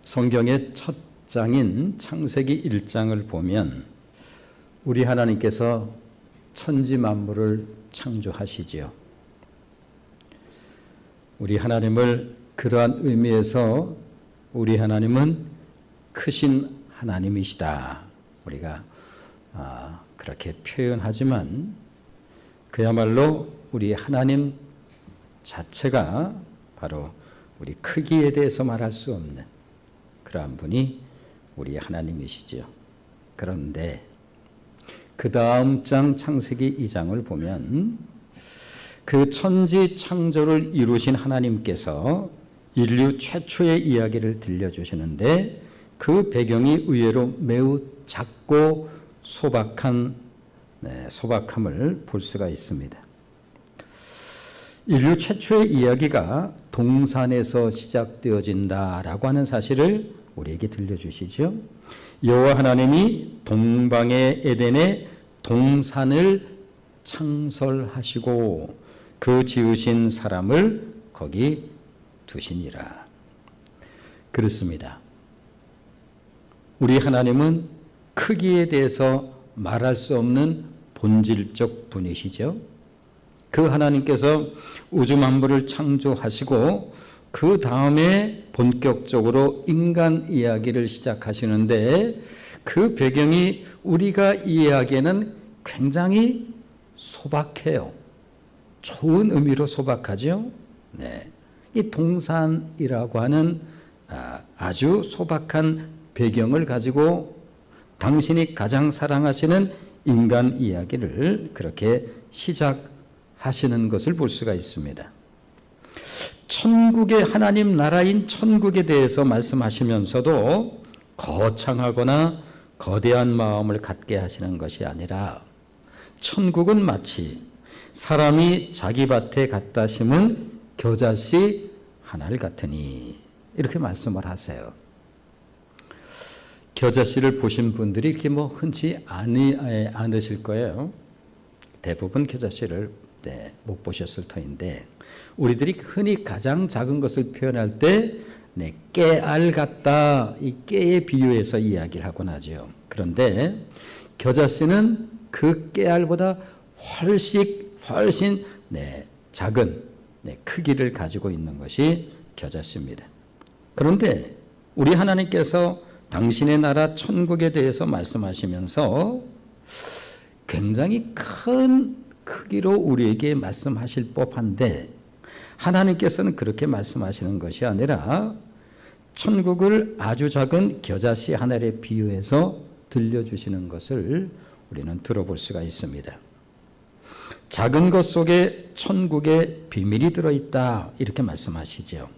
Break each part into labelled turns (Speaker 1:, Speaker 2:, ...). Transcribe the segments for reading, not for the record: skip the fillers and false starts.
Speaker 1: 성경의 첫 장인 창세기 1장을 보면 우리 하나님께서 천지 만물을 창조하시지요. 우리 하나님을 그러한 의미에서 우리 하나님은 크신 하나님이시다. 우리가 그렇게 표현하지만 그야말로 우리 하나님 자체가 바로 우리 크기에 대해서 말할 수 없는 그러한 분이 우리 하나님이시죠. 그런데 그 다음 장 창세기 2장을 보면 그 천지 창조를 이루신 하나님께서 인류 최초의 이야기를 들려주시는데 그 배경이 의외로 매우 작고 소박함을 볼 수가 있습니다. 인류 최초의 이야기가 동산에서 시작되어진다라고 하는 사실을 우리에게 들려주시죠. 여호와 하나님이 동방의 에덴에 동산을 창설하시고 그 지으신 사람을 거기 두시니라. 그렇습니다. 우리 하나님은 크기에 대해서 말할 수 없는 본질적 분이시죠. 그 하나님께서 우주 만물을 창조하시고 그 다음에 본격적으로 인간 이야기를 시작하시는데 그 배경이 우리가 이해하기에는 굉장히 소박해요. 좋은 의미로 소박하죠. 이 동산이라고 하는 아주 소박한 배경을 가지고 당신이 가장 사랑하시는 인간 이야기를 그렇게 시작하시는 것을 볼 수가 있습니다. 천국의 하나님 나라인 천국에 대해서 말씀하시면서도 거창하거나 거대한 마음을 갖게 하시는 것이 아니라 천국은 마치 사람이 자기 밭에 갖다 심은 겨자씨 하나를 같으니 이렇게 말씀을 하세요. 겨자씨를 보신 분들이 이렇게 흔치 않으실 거예요. 대부분 겨자씨를 못 보셨을 터인데 우리들이 흔히 가장 작은 것을 표현할 때 깨알 같다, 이 깨에 비유해서 이야기를 하곤 하죠. 그런데 겨자씨는 그 깨알보다 훨씬 작은 크기를 가지고 있는 것이 겨자씨입니다. 그런데 우리 하나님께서 당신의 나라 천국에 대해서 말씀하시면서 굉장히 큰 크기로 우리에게 말씀하실 법한데 하나님께서는 그렇게 말씀하시는 것이 아니라 천국을 아주 작은 겨자씨 하나에 비유해서 들려주시는 것을 우리는 들어볼 수가 있습니다. 작은 것 속에 천국의 비밀이 들어있다 이렇게 말씀하시죠.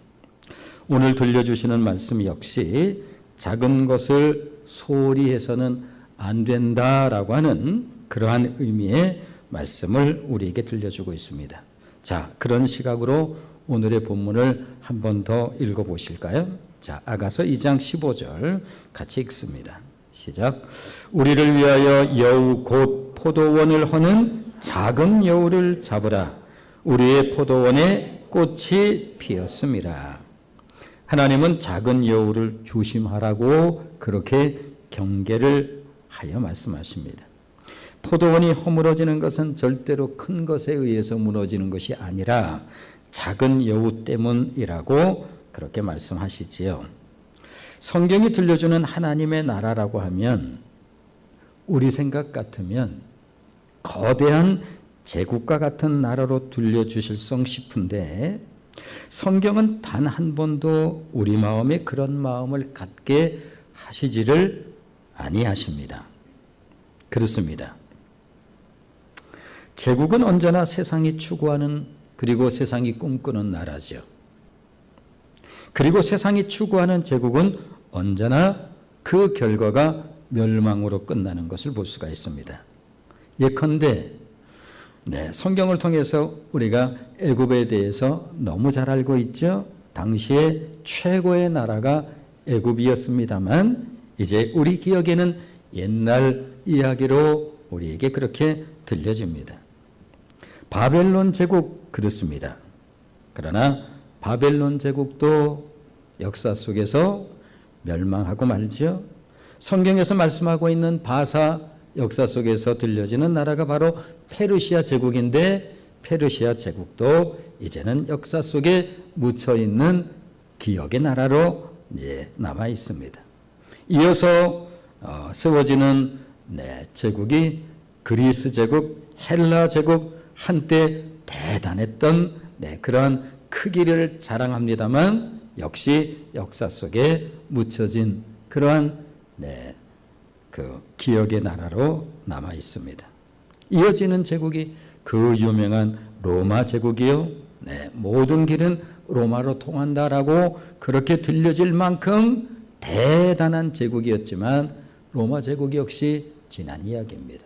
Speaker 1: 오늘 들려주시는 말씀 역시 작은 것을 소홀히 해서는 안 된다라고 하는 그러한 의미의 말씀을 우리에게 들려주고 있습니다. 자, 그런 시각으로 오늘의 본문을 한 번 더 읽어보실까요? 자, 아가서 2장 15절 같이 읽습니다. 시작. 우리를 위하여 여우 곧 포도원을 허는 작은 여우를 잡으라. 우리의 포도원에 꽃이 피었습니다. 하나님은 작은 여우를 조심하라고 그렇게 경계를 하여 말씀하십니다. 포도원이 허물어지는 것은 절대로 큰 것에 의해서 무너지는 것이 아니라 작은 여우 때문이라고 그렇게 말씀하시지요. 성경이 들려주는 하나님의 나라라고 하면 우리 생각 같으면 거대한 제국과 같은 나라로 들려주실성 싶은데 성경은 단 한 번도 우리 마음에 그런 마음을 갖게 하시지를 아니하십니다. 그렇습니다. 제국은 언제나 세상이 추구하는 그리고 세상이 꿈꾸는 나라죠. 그리고 세상이 추구하는 제국은 언제나 그 결과가 멸망으로 끝나는 것을 볼 수가 있습니다. 예컨대 성경을 통해서 우리가 애굽에 대해서 너무 잘 알고 있죠. 당시에 최고의 나라가 애굽이었습니다만 이제 우리 기억에는 옛날 이야기로 우리에게 그렇게 들려집니다. 바벨론 제국 그렇습니다. 그러나 바벨론 제국도 역사 속에서 멸망하고 말지요. 성경에서 말씀하고 있는 바사 역사 속에서 들려지는 나라가 바로 페르시아 제국인데, 페르시아 제국도 이제는 역사 속에 묻혀 있는 기억의 나라로 이제 남아 있습니다. 이어서 세워지는 제국이 그리스 제국, 헬라 제국, 한때 대단했던 그러한 크기를 자랑합니다만 역시 역사 속에 묻혀진 그러한 그 기억의 나라로 남아 있습니다. 이어지는 제국이 그 유명한 로마 제국이요. 모든 길은 로마로 통한다라고 그렇게 들려질 만큼 대단한 제국이었지만 로마 제국 역시 지난 이야기입니다.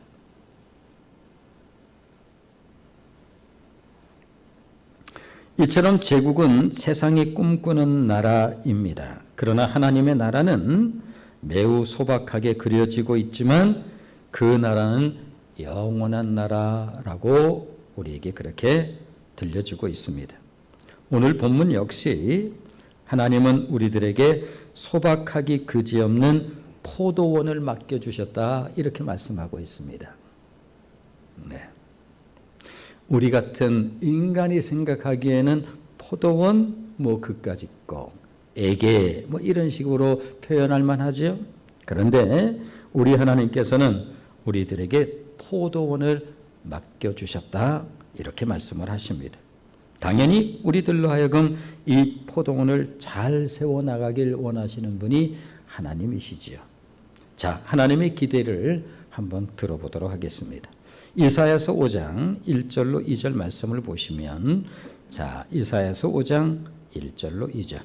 Speaker 1: 이처럼 제국은 세상이 꿈꾸는 나라입니다. 그러나 하나님의 나라는 매우 소박하게 그려지고 있지만 그 나라는 영원한 나라라고 우리에게 그렇게 들려주고 있습니다. 오늘 본문 역시 하나님은 우리들에게 소박하기 그지없는 포도원을 맡겨주셨다 이렇게 말씀하고 있습니다. 우리 같은 인간이 생각하기에는 포도원 그까짓 거, 애게 이런 식으로 표현할 만하죠. 그런데 우리 하나님께서는 우리들에게 포도원을 맡겨주셨다 이렇게 말씀을 하십니다. 당연히 우리들로 하여금 이 포도원을 잘 세워나가길 원하시는 분이 하나님이시지요. 자, 하나님의 기대를 한번 들어보도록 하겠습니다. 이사야서 5장 1절로 2절 말씀을 보시면, 자, 이사야서 5장 1절로 2절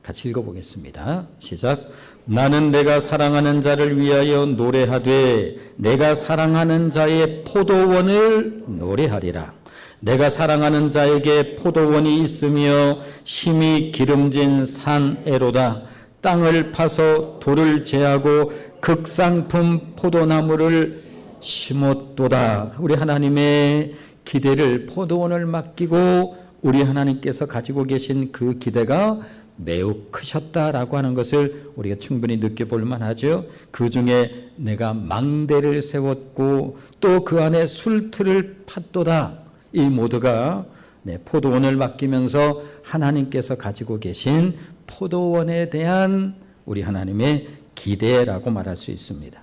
Speaker 1: 같이 읽어보겠습니다. 시작. 나는 내가 사랑하는 자를 위하여 노래하되 내가 사랑하는 자의 포도원을 노래하리라. 내가 사랑하는 자에게 포도원이 있으며 심히 기름진 산에로다. 땅을 파서 돌을 제하고 극상품 포도나무를 심었도다. 우리 하나님의 기대를, 포도원을 맡기고 우리 하나님께서 가지고 계신 그 기대가 매우 크셨다라고 하는 것을 우리가 충분히 느껴볼 만하죠. 그 중에 내가 망대를 세웠고 또 그 안에 술틀을 팠도다. 이 모두가 포도원을 맡기면서 하나님께서 가지고 계신 포도원에 대한 우리 하나님의 기대라고 말할 수 있습니다.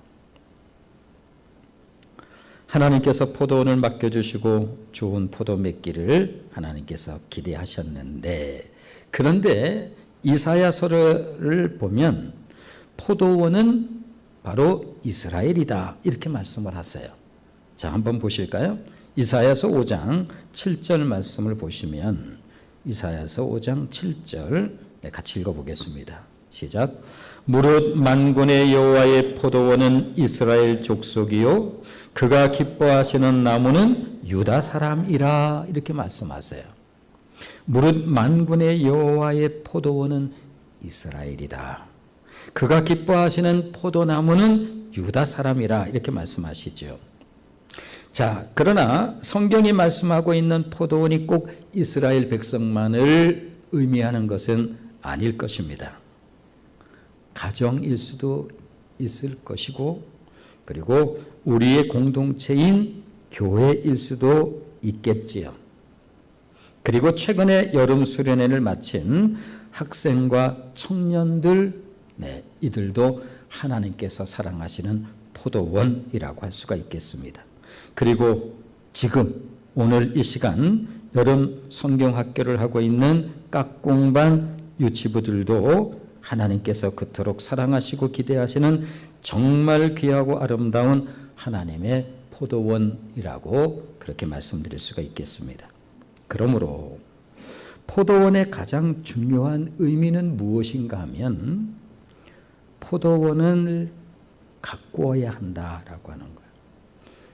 Speaker 1: 하나님께서 포도원을 맡겨주시고 좋은 포도 맺기를 하나님께서 기대하셨는데, 그런데 이사야서를 보면 포도원은 바로 이스라엘이다 이렇게 말씀을 하세요. 자, 한번 보실까요? 이사야서 5장 7절 말씀을 보시면, 이사야서 5장 7절 같이 읽어보겠습니다. 시작. 무릇 만군의 여호와의 포도원은 이스라엘 족속이요 그가 기뻐하시는 나무는 유다 사람이라 이렇게 말씀하세요. 무릇 만군의 여호와의 포도원은 이스라엘이다. 그가 기뻐하시는 포도나무는 유다 사람이라 이렇게 말씀하시죠. 자, 그러나 성경이 말씀하고 있는 포도원이 꼭 이스라엘 백성만을 의미하는 것은 아닐 것입니다. 가정일 수도 있을 것이고, 그리고 우리의 공동체인 교회일 수도 있겠지요. 그리고 최근에 여름 수련회를 마친 학생과 청년들, 이들도 하나님께서 사랑하시는 포도원이라고 할 수가 있겠습니다. 그리고 지금 오늘 이 시간 여름 성경학교를 하고 있는 깍공반 유치부들도 하나님께서 그토록 사랑하시고 기대하시는 정말 귀하고 아름다운 하나님의 포도원이라고 그렇게 말씀드릴 수가 있겠습니다. 그러므로 포도원의 가장 중요한 의미는 무엇인가 하면 포도원을 가꾸어야 한다라고 하는 거예요.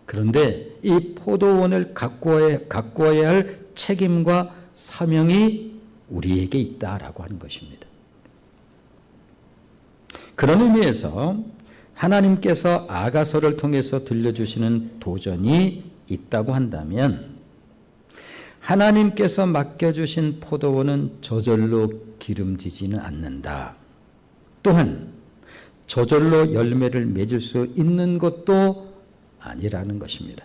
Speaker 1: 그런데 이 포도원을 가꾸어야 할 책임과 사명이 우리에게 있다라고 하는 것입니다. 그런 의미에서 하나님께서 아가서를 통해서 들려주시는 도전이 있다고 한다면, 하나님께서 맡겨주신 포도원은 저절로 기름지지는 않는다. 또한 저절로 열매를 맺을 수 있는 것도 아니라는 것입니다.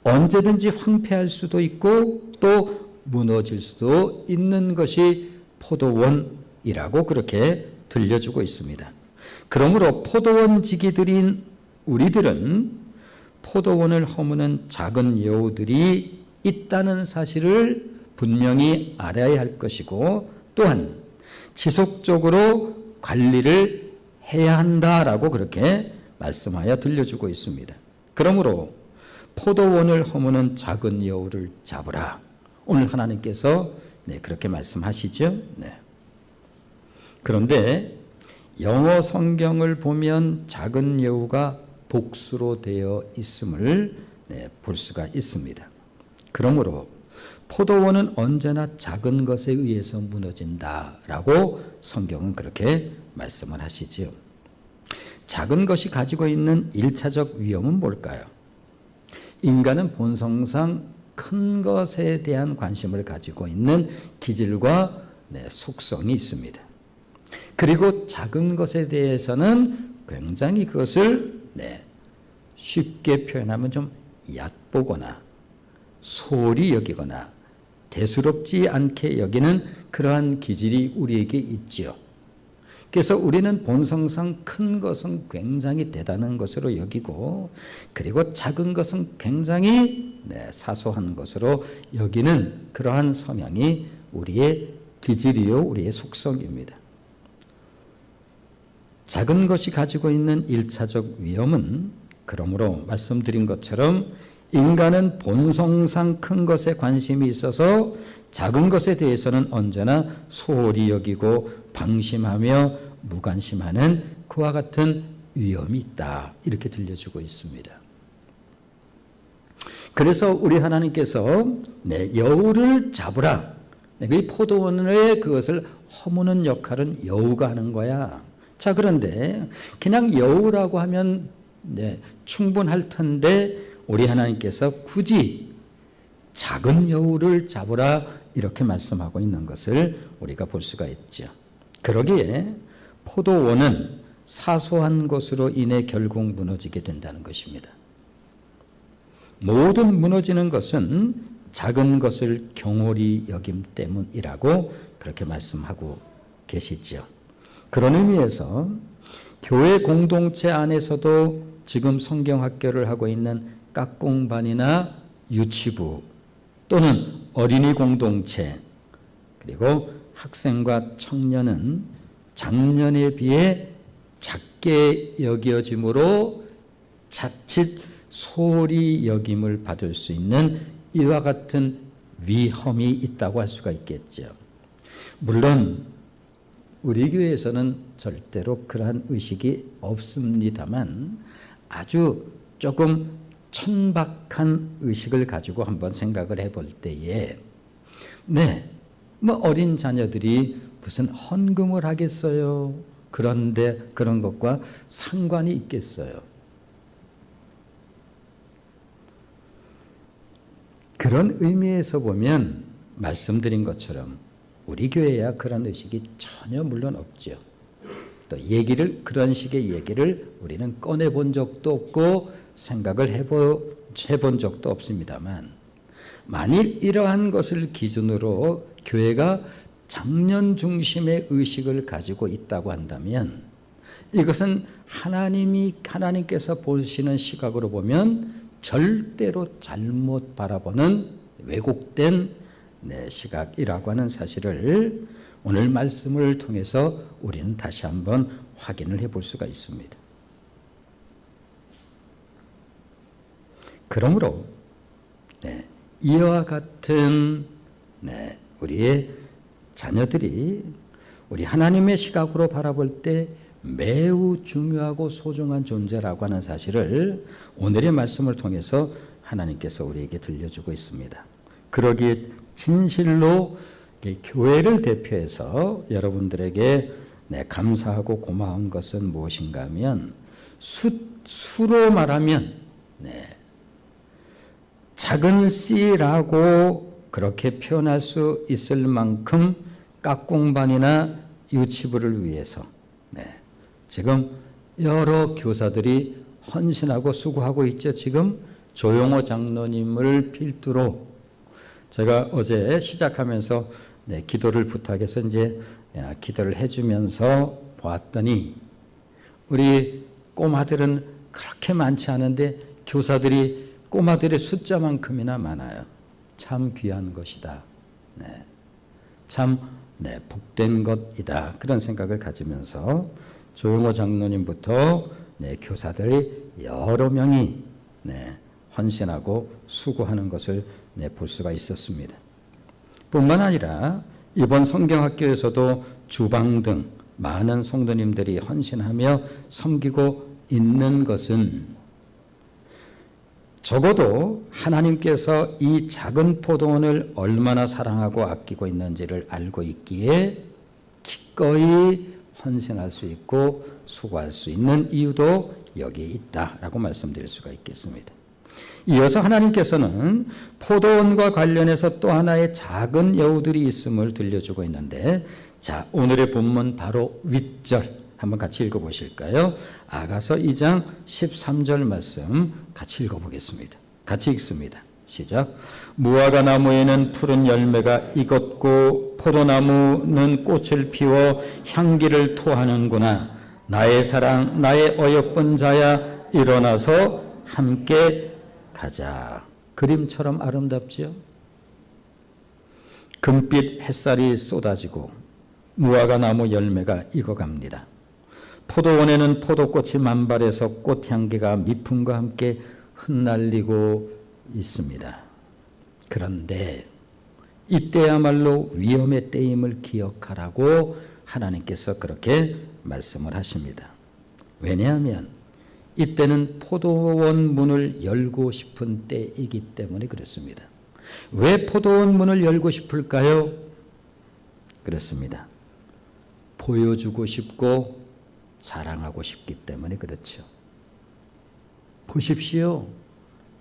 Speaker 1: 언제든지 황폐할 수도 있고 또 무너질 수도 있는 것이 포도원이라고 그렇게 들려주고 있습니다. 그러므로 포도원지기들인 우리들은 포도원을 허무는 작은 여우들이 있다는 사실을 분명히 알아야 할 것이고 또한 지속적으로 관리를 해야 한다라고 그렇게 말씀하여 들려주고 있습니다. 그러므로 포도원을 허무는 작은 여우를 잡으라. 오늘 하나님께서 그렇게 말씀하시죠. 그런데 영어 성경을 보면 작은 여우가 복수로 되어 있음을 볼 수가 있습니다. 그러므로 포도원은 언제나 작은 것에 의해서 무너진다라고 성경은 그렇게 말씀을 하시지요. 작은 것이 가지고 있는 1차적 위험은 뭘까요? 인간은 본성상 큰 것에 대한 관심을 가지고 있는 기질과 속성이 있습니다. 그리고 작은 것에 대해서는 굉장히 그것을 쉽게 표현하면 좀 얕보거나 소홀히 여기거나 대수롭지 않게 여기는 그러한 기질이 우리에게 있지요. 그래서 우리는 본성상 큰 것은 굉장히 대단한 것으로 여기고 그리고 작은 것은 굉장히 사소한 것으로 여기는 그러한 성향이 우리의 기질이요 우리의 속성입니다. 작은 것이 가지고 있는 1차적 위험은 그러므로 말씀드린 것처럼 인간은 본성상 큰 것에 관심이 있어서 작은 것에 대해서는 언제나 소홀히 여기고 방심하며 무관심하는 그와 같은 위험이 있다. 이렇게 들려주고 있습니다. 그래서 우리 하나님께서 여우를 잡으라. 그 포도원에 그것을 허무는 역할은 여우가 하는 거야. 자, 그런데 그냥 여우라고 하면 충분할 텐데 우리 하나님께서 굳이 작은 여우를 잡으라 이렇게 말씀하고 있는 것을 우리가 볼 수가 있죠. 그러기에 포도원은 사소한 것으로 인해 결국 무너지게 된다는 것입니다. 모든 무너지는 것은 작은 것을 경홀히 여김 때문이라고 그렇게 말씀하고 계시죠. 그런 의미에서 교회 공동체 안에서도 지금 성경학교를 하고 있는 깍공반이나 유치부 또는 어린이 공동체 그리고 학생과 청년은 작년에 비해 작게 여겨짐으로 자칫 소홀히 여김을 받을 수 있는 이와 같은 위험이 있다고 할 수가 있겠죠. 물론 우리 교회에서는 절대로 그러한 의식이 없습니다만 아주 조금 천박한 의식을 가지고 한번 생각을 해볼 때에 어린 자녀들이 무슨 헌금을 하겠어요. 그런데 그런 것과 상관이 있겠어요. 그런 의미에서 보면 말씀드린 것처럼 우리 교회야 그런 의식이 전혀 물론 없죠. 또 그런 식의 얘기를 우리는 꺼내본 적도 없고 생각을 해본 적도 없습니다만 만일 이러한 것을 기준으로 교회가 장년 중심의 의식을 가지고 있다고 한다면 이것은 하나님께서 보시는 시각으로 보면 절대로 잘못 바라보는 왜곡된 시각이라고 하는 사실을 오늘 말씀을 통해서 우리는 다시 한번 확인을 해볼 수가 있습니다. 그러므로 이와 같은 우리의 자녀들이 우리 하나님의 시각으로 바라볼 때 매우 중요하고 소중한 존재라고 하는 사실을 오늘의 말씀을 통해서 하나님께서 우리에게 들려주고 있습니다. 그러기에 진실로 교회를 대표해서 여러분들에게 감사하고 고마운 것은 무엇인가 하면 수로 말하면 작은 씨라고 그렇게 표현할 수 있을 만큼 깍공반이나 유치부를 위해서 지금 여러 교사들이 헌신하고 수고하고 있죠. 지금 조용호 장로님을 필두로 제가 어제 시작하면서 기도를 부탁해서 이제 기도를 해주면서 보았더니 우리 꼬마들은 그렇게 많지 않은데 교사들이 꼬마들의 숫자만큼이나 많아요. 참 귀한 것이다. 참 복된 것이다. 그런 생각을 가지면서 조용호 장로님부터 교사들이 여러 명이 헌신하고 수고하는 것을 볼 수가 있었습니다. 뿐만 아니라 이번 성경학교에서도 주방 등 많은 성도님들이 헌신하며 섬기고 있는 것은 적어도 하나님께서 이 작은 포도원을 얼마나 사랑하고 아끼고 있는지를 알고 있기에 기꺼이 헌신할 수 있고 수고할 수 있는 이유도 여기에 있다라고 말씀드릴 수가 있겠습니다. 이어서 하나님께서는 포도원과 관련해서 또 하나의 작은 여우들이 있음을 들려주고 있는데, 자, 오늘의 본문 바로 윗절 한번 같이 읽어보실까요? 아가서 2장 13절 말씀 같이 읽어보겠습니다. 같이 읽습니다. 시작. 무화과 나무에는 푸른 열매가 익었고 포도나무는 꽃을 피워 향기를 토하는구나. 나의 사랑, 나의 어여쁜 자야, 일어나서 함께 가자. 그림처럼 아름답지요? 금빛 햇살이 쏟아지고 무화과 나무 열매가 익어갑니다. 포도원에는 포도꽃이 만발해서 꽃향기가 미풍과 함께 흩날리고 있습니다. 그런데 이때야말로 위험의 때임을 기억하라고 하나님께서 그렇게 말씀을 하십니다. 왜냐하면 이때는 포도원 문을 열고 싶은 때이기 때문에 그렇습니다. 왜 포도원 문을 열고 싶을까요? 그렇습니다. 보여주고 싶고 자랑하고 싶기 때문에 그렇죠. 보십시오.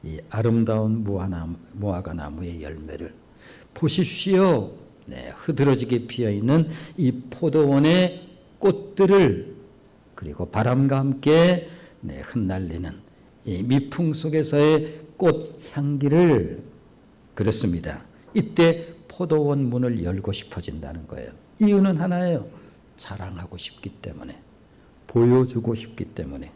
Speaker 1: 이 아름다운 무화과 나무의 열매를 보십시오. 흐드러지게 피어있는 이 포도원의 꽃들을, 그리고 바람과 함께 흩날리는 이 미풍 속에서의 꽃 향기를. 그렇습니다. 이때 포도원 문을 열고 싶어진다는 거예요. 이유는 하나예요. 자랑하고 싶기 때문에, 보여주고 싶기 때문에.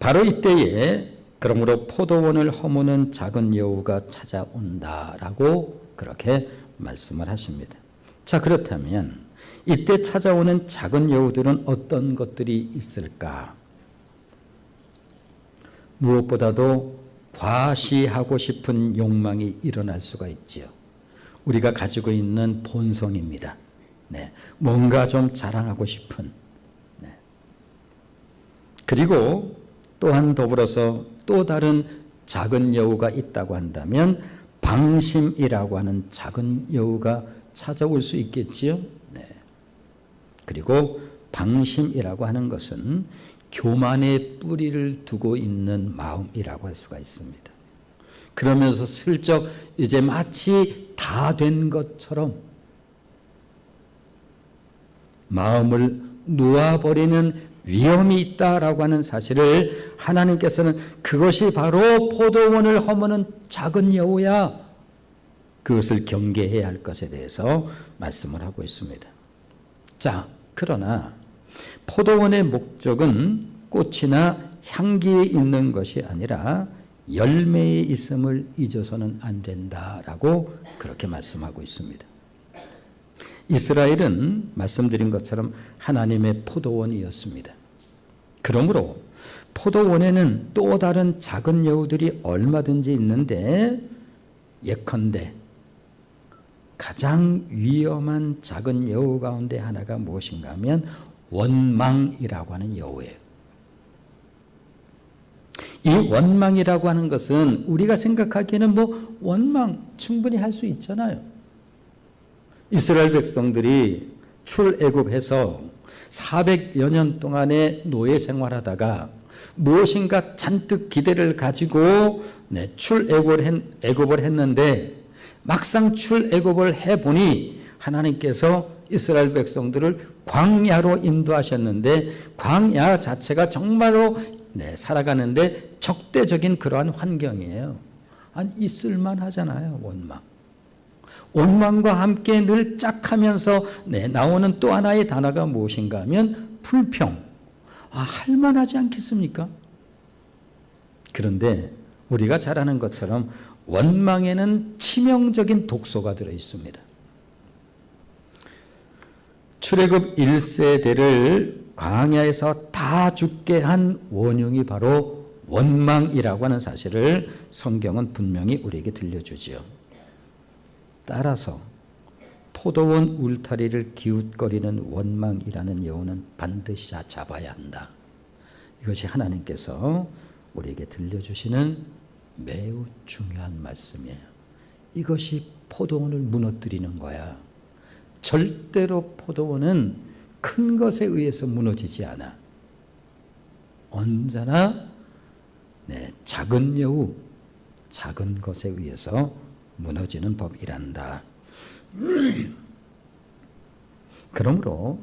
Speaker 1: 바로 이때에 그러므로 포도원을 허무는 작은 여우가 찾아온다라고 그렇게 말씀을 하십니다. 자, 그렇다면 이때 찾아오는 작은 여우들은 어떤 것들이 있을까? 무엇보다도 과시하고 싶은 욕망이 일어날 수가 있지요. 우리가 가지고 있는 본성입니다. 뭔가 좀 자랑하고 싶은. 그리고 또한 더불어서 또 다른 작은 여우가 있다고 한다면 방심이라고 하는 작은 여우가 찾아올 수 있겠지요. 그리고 방심이라고 하는 것은 교만의 뿌리를 두고 있는 마음이라고 할 수가 있습니다. 그러면서 슬쩍 이제 마치 다 된 것처럼 마음을 놓아버리는 위험이 있다라고 하는 사실을 하나님께서는 그것이 바로 포도원을 허무는 작은 여우야, 그것을 경계해야 할 것에 대해서 말씀을 하고 있습니다. 자, 그러나 포도원의 목적은 꽃이나 향기에 있는 것이 아니라 열매에 있음을 잊어서는 안 된다라고 그렇게 말씀하고 있습니다. 이스라엘은 말씀드린 것처럼 하나님의 포도원이었습니다. 그러므로 포도원에는 또 다른 작은 여우들이 얼마든지 있는데, 예컨대 가장 위험한 작은 여우 가운데 하나가 무엇인가 하면 원망이라고 하는 여우예요. 이 원망이라고 하는 것은 우리가 생각하기에는 원망 충분히 할 수 있잖아요. 이스라엘 백성들이 출애굽해서 400여 년 동안의 노예 생활하다가 무엇인가 잔뜩 기대를 가지고 출애굽을 했는데 막상 출애굽을 해보니 하나님께서 이스라엘 백성들을 광야로 인도하셨는데 광야 자체가 정말로 살아가는데 적대적인 그러한 환경이에요. 아니, 있을만 하잖아요. 원망과 함께 늘 짝하면서 나오는 또 하나의 단어가 무엇인가 하면 불평. 할만하지 않겠습니까? 그런데 우리가 잘 아는 것처럼 원망에는 치명적인 독소가 들어 있습니다. 출애굽 1세대를 광야에서 다 죽게 한 원흉이 바로 원망이라고 하는 사실을 성경은 분명히 우리에게 들려주지요. 따라서 포도원 울타리를 기웃거리는 원망이라는 여우는 반드시 잡아야 한다. 이것이 하나님께서 우리에게 들려주시는 매우 중요한 말씀이에요. 이것이 포도원을 무너뜨리는 거야. 절대로 포도원은 큰 것에 의해서 무너지지 않아. 언제나 작은 여우, 작은 것에 의해서 무너지는 법이란다. 그러므로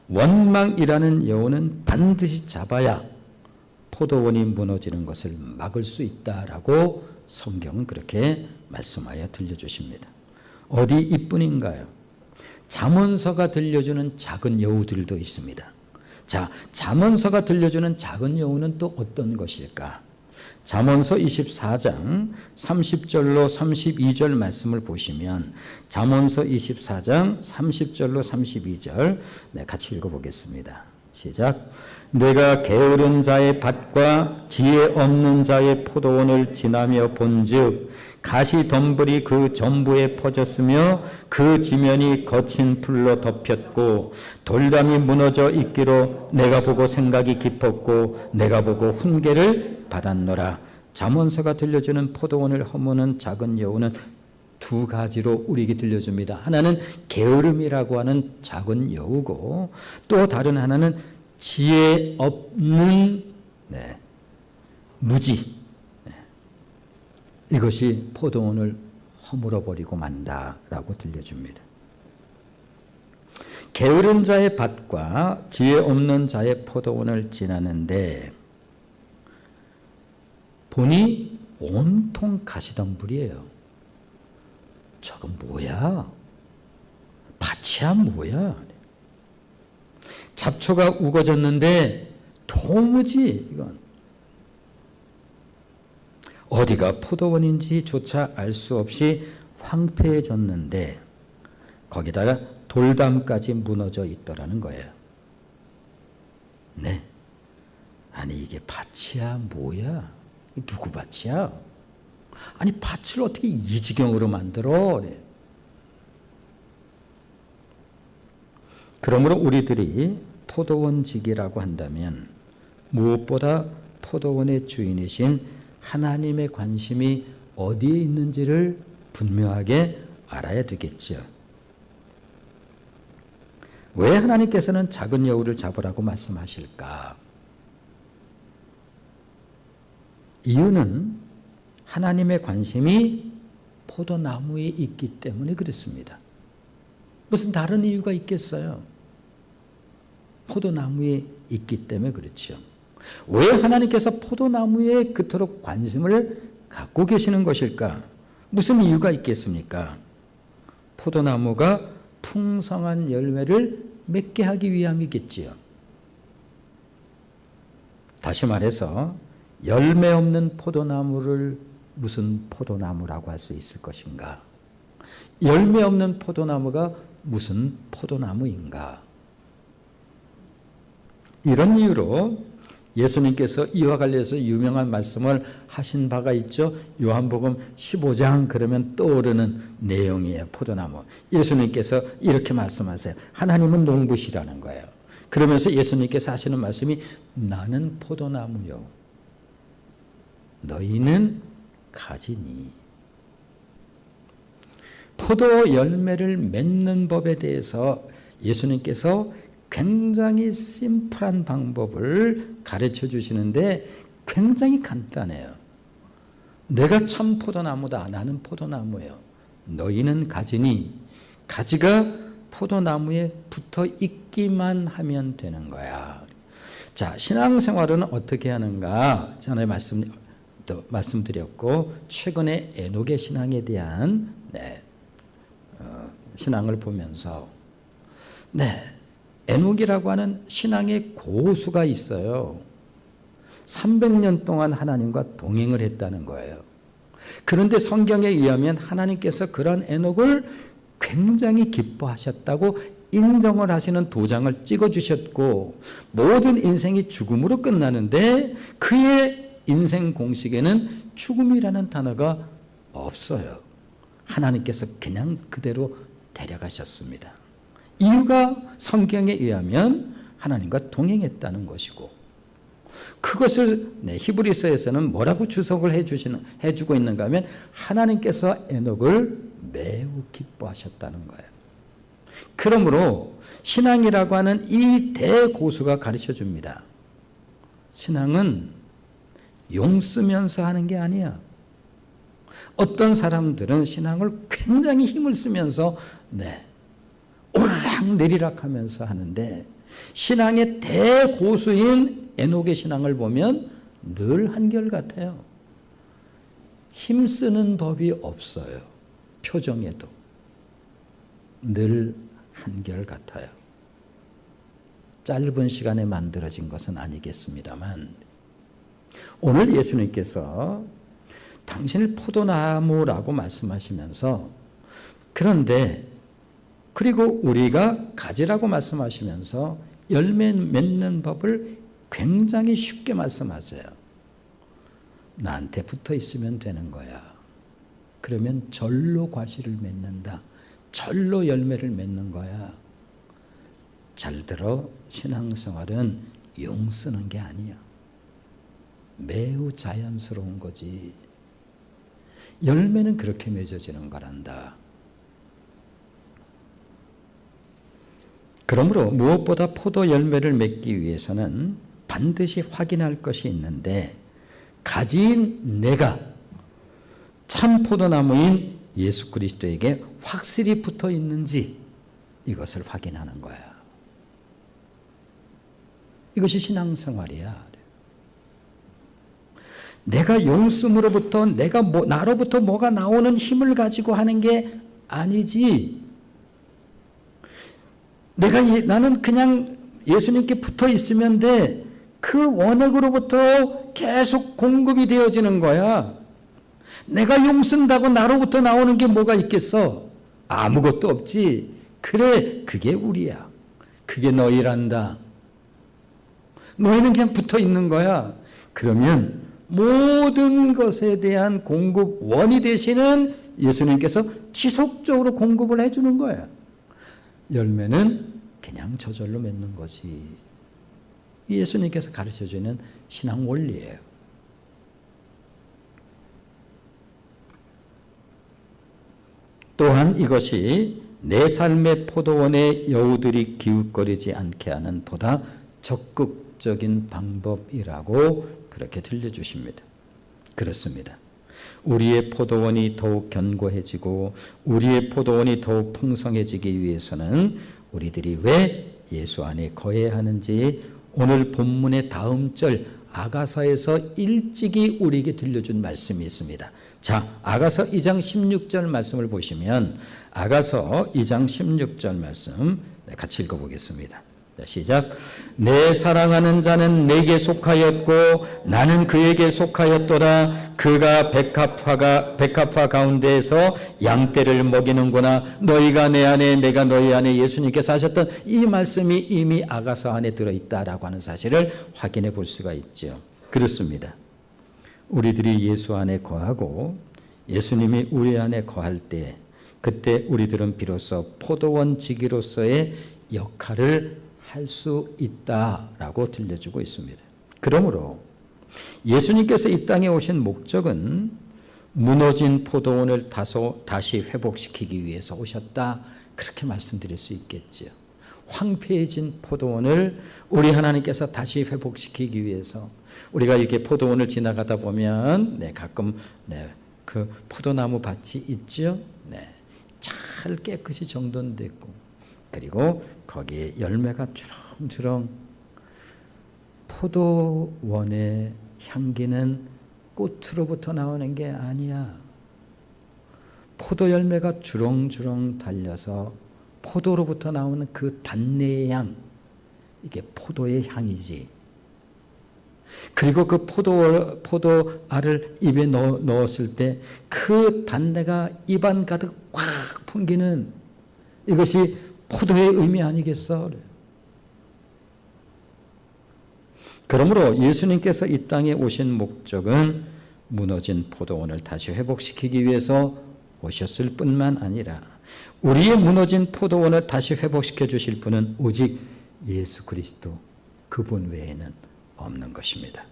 Speaker 1: 원망이라는 여우는 반드시 잡아야 포도원이 무너지는 것을 막을 수 있다라고 성경은 그렇게 말씀하여 들려주십니다. 어디 이뿐인가요? 잠언서가 들려주는 작은 여우들도 있습니다. 자, 잠언서가 들려주는 작은 여우는 또 어떤 것일까? 잠언서 24장 30절로 32절 말씀을 보시면 잠언서 24장 30절로 32절 같이 읽어보겠습니다. 시작. 내가 게으른 자의 밭과 지혜 없는 자의 포도원을 지나며 본즉 가시덤불이 그 전부에 퍼졌으며 그 지면이 거친 풀로 덮였고 돌담이 무너져 있기로 내가 보고 생각이 깊었고 내가 보고 훈계를 받았노라. 잠언서가 들려주는 포도원을 허무는 작은 여우는 두 가지로 우리에게 들려줍니다. 하나는 게으름이라고 하는 작은 여우고 또 다른 하나는 지혜 없는 무지. 이것이 포도원을 허물어버리고 만다라고 들려줍니다. 게으른 자의 밭과 지혜 없는 자의 포도원을 지나는데 보니 온통 가시덤불이에요. 저건 뭐야? 밭이야 뭐야? 잡초가 우거졌는데 도무지 이건 어디가 포도원인지조차 알 수 없이 황폐해졌는데 거기다가 돌담까지 무너져 있더라는 거예요. 네. 아니 이게 밭이야 뭐야? 누구 밭이야? 아니 밭을 어떻게 이 지경으로 만들어? 그러므로 우리들이 포도원직이라고 한다면 무엇보다 포도원의 주인이신 하나님의 관심이 어디에 있는지를 분명하게 알아야 되겠죠. 왜 하나님께서는 작은 여우를 잡으라고 말씀하실까? 이유는 하나님의 관심이 포도나무에 있기 때문에 그렇습니다. 무슨 다른 이유가 있겠어요? 포도나무에 있기 때문에 그렇죠. 왜 하나님께서 포도나무에 그토록 관심을 갖고 계시는 것일까? 무슨 이유가 있겠습니까? 포도나무가 풍성한 열매를 맺게 하기 위함이겠지요. 다시 말해서 열매 없는 포도나무를 무슨 포도나무라고 할 수 있을 것인가? 열매 없는 포도나무가 무슨 포도나무인가? 이런 이유로 예수님께서 이와 관련해서 유명한 말씀을 하신 바가 있죠. 요한복음 15장 그러면 떠오르는 내용이에요. 포도나무. 예수님께서 이렇게 말씀하세요. 하나님은 농부시라는 거예요. 그러면서 예수님께서 하시는 말씀이 나는 포도나무요. 너희는 가지니. 포도 열매를 맺는 법에 대해서 예수님께서 굉장히 심플한 방법을 가르쳐 주시는데 굉장히 간단해요. 내가 참 포도나무다. 나는 포도나무예요. 너희는 가지니. 가지가 포도나무에 붙어 있기만 하면 되는 거야. 자, 신앙생활은 어떻게 하는가? 전에 말씀드렸고, 최근에 에녹의 신앙에 대한 신앙을 보면서 에녹이라고 하는 신앙의 고수가 있어요. 300년 동안 하나님과 동행을 했다는 거예요. 그런데 성경에 의하면 하나님께서 그런 에녹을 굉장히 기뻐하셨다고 인정을 하시는 도장을 찍어주셨고, 모든 인생이 죽음으로 끝나는데 그의 인생 공식에는 죽음이라는 단어가 없어요. 하나님께서 그냥 그대로 데려가셨습니다. 이유가 성경에 의하면 하나님과 동행했다는 것이고, 그것을 히브리서에서는 뭐라고 주석을 해주고 있는가 하면 하나님께서 에녹을 매우 기뻐하셨다는 거예요. 그러므로 신앙이라고 하는 이 대고수가 가르쳐 줍니다. 신앙은 용 쓰면서 하는 게 아니야. 어떤 사람들은 신앙을 굉장히 힘을 쓰면서 오르락내리락 하면서 하는데, 신앙의 대고수인 에녹의 신앙을 보면 늘 한결같아요. 힘쓰는 법이 없어요. 표정에도 늘 한결같아요. 짧은 시간에 만들어진 것은 아니겠습니다만, 오늘 예수님께서 당신을 포도나무라고 말씀하시면서, 그런데 그리고 우리가 가지라고 말씀하시면서 열매 맺는 법을 굉장히 쉽게 말씀하세요. 나한테 붙어 있으면 되는 거야. 그러면 절로 과실을 맺는다. 절로 열매를 맺는 거야. 잘 들어, 신앙생활은 용 쓰는 게 아니야. 매우 자연스러운 거지. 열매는 그렇게 맺어지는 거란다. 그러므로 무엇보다 포도 열매를 맺기 위해서는 반드시 확인할 것이 있는데, 가지인 내가 참 포도나무인 예수 그리스도에게 확실히 붙어 있는지 이것을 확인하는 거야. 이것이 신앙생활이야. 내가 용씀으로부터 나로부터 뭐가 나오는 힘을 가지고 하는 게 아니지. 나는 그냥 예수님께 붙어 있으면 돼. 그 원액으로부터 계속 공급이 되어지는 거야. 내가 용 쓴다고 나로부터 나오는 게 뭐가 있겠어? 아무것도 없지. 그래, 그게 우리야. 그게 너희란다. 너희는 그냥 붙어 있는 거야. 그러면 모든 것에 대한 공급 원이 되시는 예수님께서 지속적으로 공급을 해주는 거야. 열매는 그냥 저절로 맺는 거지. 예수님께서 가르쳐주는 신앙 원리예요. 또한 이것이 내 삶의 포도원의 여우들이 기웃거리지 않게 하는 보다 적극적인 방법이라고 그렇게 들려주십니다. 그렇습니다. 우리의 포도원이 더욱 견고해지고 우리의 포도원이 더욱 풍성해지기 위해서는 우리들이 왜 예수 안에 거해야 하는지 오늘 본문의 다음 절 아가서에서 일찍이 우리에게 들려준 말씀이 있습니다. 자, 아가서 2장 16절 말씀을 보시면 아가서 2장 16절 말씀 같이 읽어보겠습니다. 시작. 내 사랑하는 자는 내게 속하였고 나는 그에게 속하였도다. 그가 백합화 가운데에서 양떼를 먹이는구나. 너희가 내 안에 내가 너희 안에, 예수님께서 하셨던 이 말씀이 이미 아가서 안에 들어있다라고 하는 사실을 확인해 볼 수가 있죠. 그렇습니다. 우리들이 예수 안에 거하고 예수님이 우리 안에 거할 때, 그때 우리들은 비로소 포도원 지기로서의 역할을 할 수 있다라고 들려주고 있습니다. 그러므로 예수님께서 이 땅에 오신 목적은 무너진 포도원을 다시 회복시키기 위해서 오셨다, 그렇게 말씀드릴 수 있겠지요. 황폐해진 포도원을 우리 하나님께서 다시 회복시키기 위해서, 우리가 이렇게 포도원을 지나가다 보면 가끔 그 포도나무 밭이 있죠. 잘 깨끗이 정돈됐고 그리고 거기에 열매가 주렁주렁. 포도원의 향기는 꽃으로부터 나오는 게 아니야. 포도 열매가 주렁주렁 달려서 포도로부터 나오는 그 단내의 향, 이게 포도의 향이지. 그리고 그 포도알을 입에 넣었을 때 그 단내가 입안 가득 확 풍기는, 이것이 포도의 의미 아니겠어? 그러므로 예수님께서 이 땅에 오신 목적은 무너진 포도원을 다시 회복시키기 위해서 오셨을 뿐만 아니라 우리의 무너진 포도원을 다시 회복시켜 주실 분은 오직 예수 그리스도, 그분 외에는 없는 것입니다.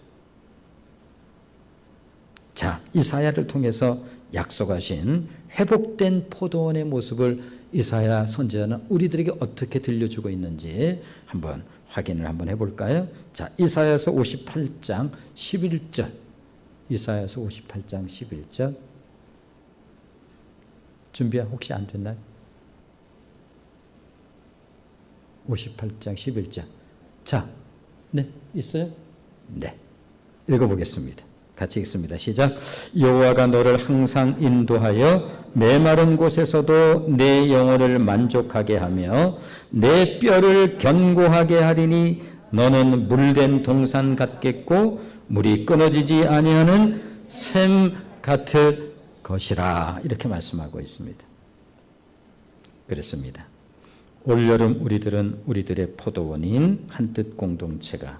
Speaker 1: 자, 이사야를 통해서 약속하신 회복된 포도원의 모습을 이사야 선지자는 우리들에게 어떻게 들려주고 있는지 한번 확인을 한번 해볼까요? 자, 이사야서 58장 11절. 이사야서 58장 11절. 준비 혹시 안 됐나요? 58장 11절. 자, 네, 있어요? 네, 읽어보겠습니다. 같이 읽습니다. 시작. 여호와가 너를 항상 인도하여 메마른 곳에서도 내 영혼을 만족하게 하며 내 뼈를 견고하게 하리니 너는 물된 동산 같겠고 물이 끊어지지 아니하는 샘 같을 것이라. 이렇게 말씀하고 있습니다. 그렇습니다. 올여름 우리들은 우리들의 포도원인 한뜻 공동체가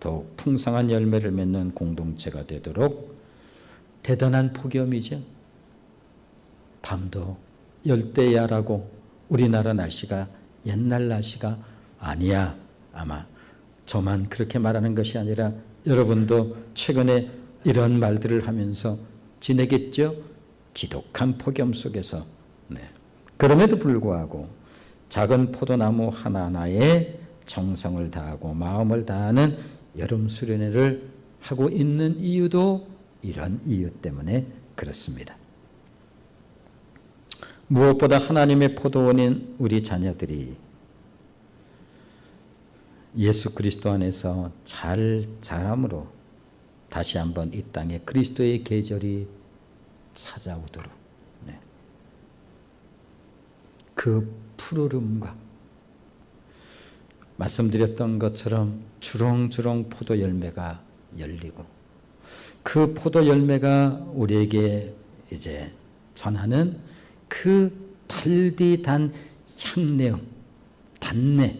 Speaker 1: 더욱 풍성한 열매를 맺는 공동체가 되도록 대단한 폭염이죠. 밤도 열대야라고 우리나라 날씨가 옛날 날씨가 아니야. 아마 저만 그렇게 말하는 것이 아니라 여러분도 최근에 이런 말들을 하면서 지내겠죠? 지독한 폭염 속에서. 네. 그럼에도 불구하고 작은 포도나무 하나하나에 정성을 다하고 마음을 다하는 여름 수련회를 하고 있는 이유도 이런 이유 때문에 그렇습니다. 무엇보다 하나님의 포도원인 우리 자녀들이 예수 그리스도 안에서 잘 자람으로 다시 한번 이 땅에 그리스도의 계절이 찾아오도록, 네, 그 푸르름과 말씀드렸던 것처럼 주렁주렁 포도 열매가 열리고 그 포도 열매가 우리에게 이제 전하는 그 달디단 향내음, 단내,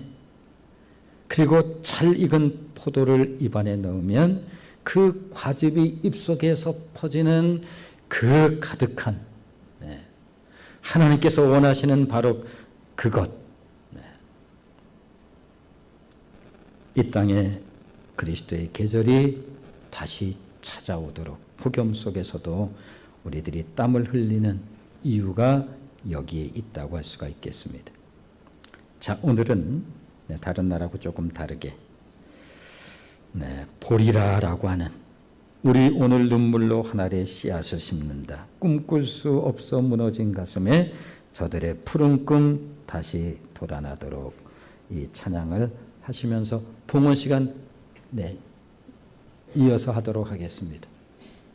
Speaker 1: 그리고 잘 익은 포도를 입안에 넣으면 그 과즙이 입속에서 퍼지는 그 가득한, 네, 하나님께서 원하시는 바로 그것, 네, 이 땅에 그리스도의 계절이 다시 찾아오도록 폭염 속에서도 우리들이 땀을 흘리는 이유가 여기에 있다고 할 수가 있겠습니다. 자, 오늘은 다른 날하고 조금 다르게 보리라라고 하는, 우리 오늘 눈물로 하늘의 씨앗을 심는다. 꿈꿀 수 없어 무너진 가슴에 저들의 푸른 꿈 다시 돌아나도록 이 찬양을 하시면서 봉헌 시간 이어서 하도록 하겠습니다.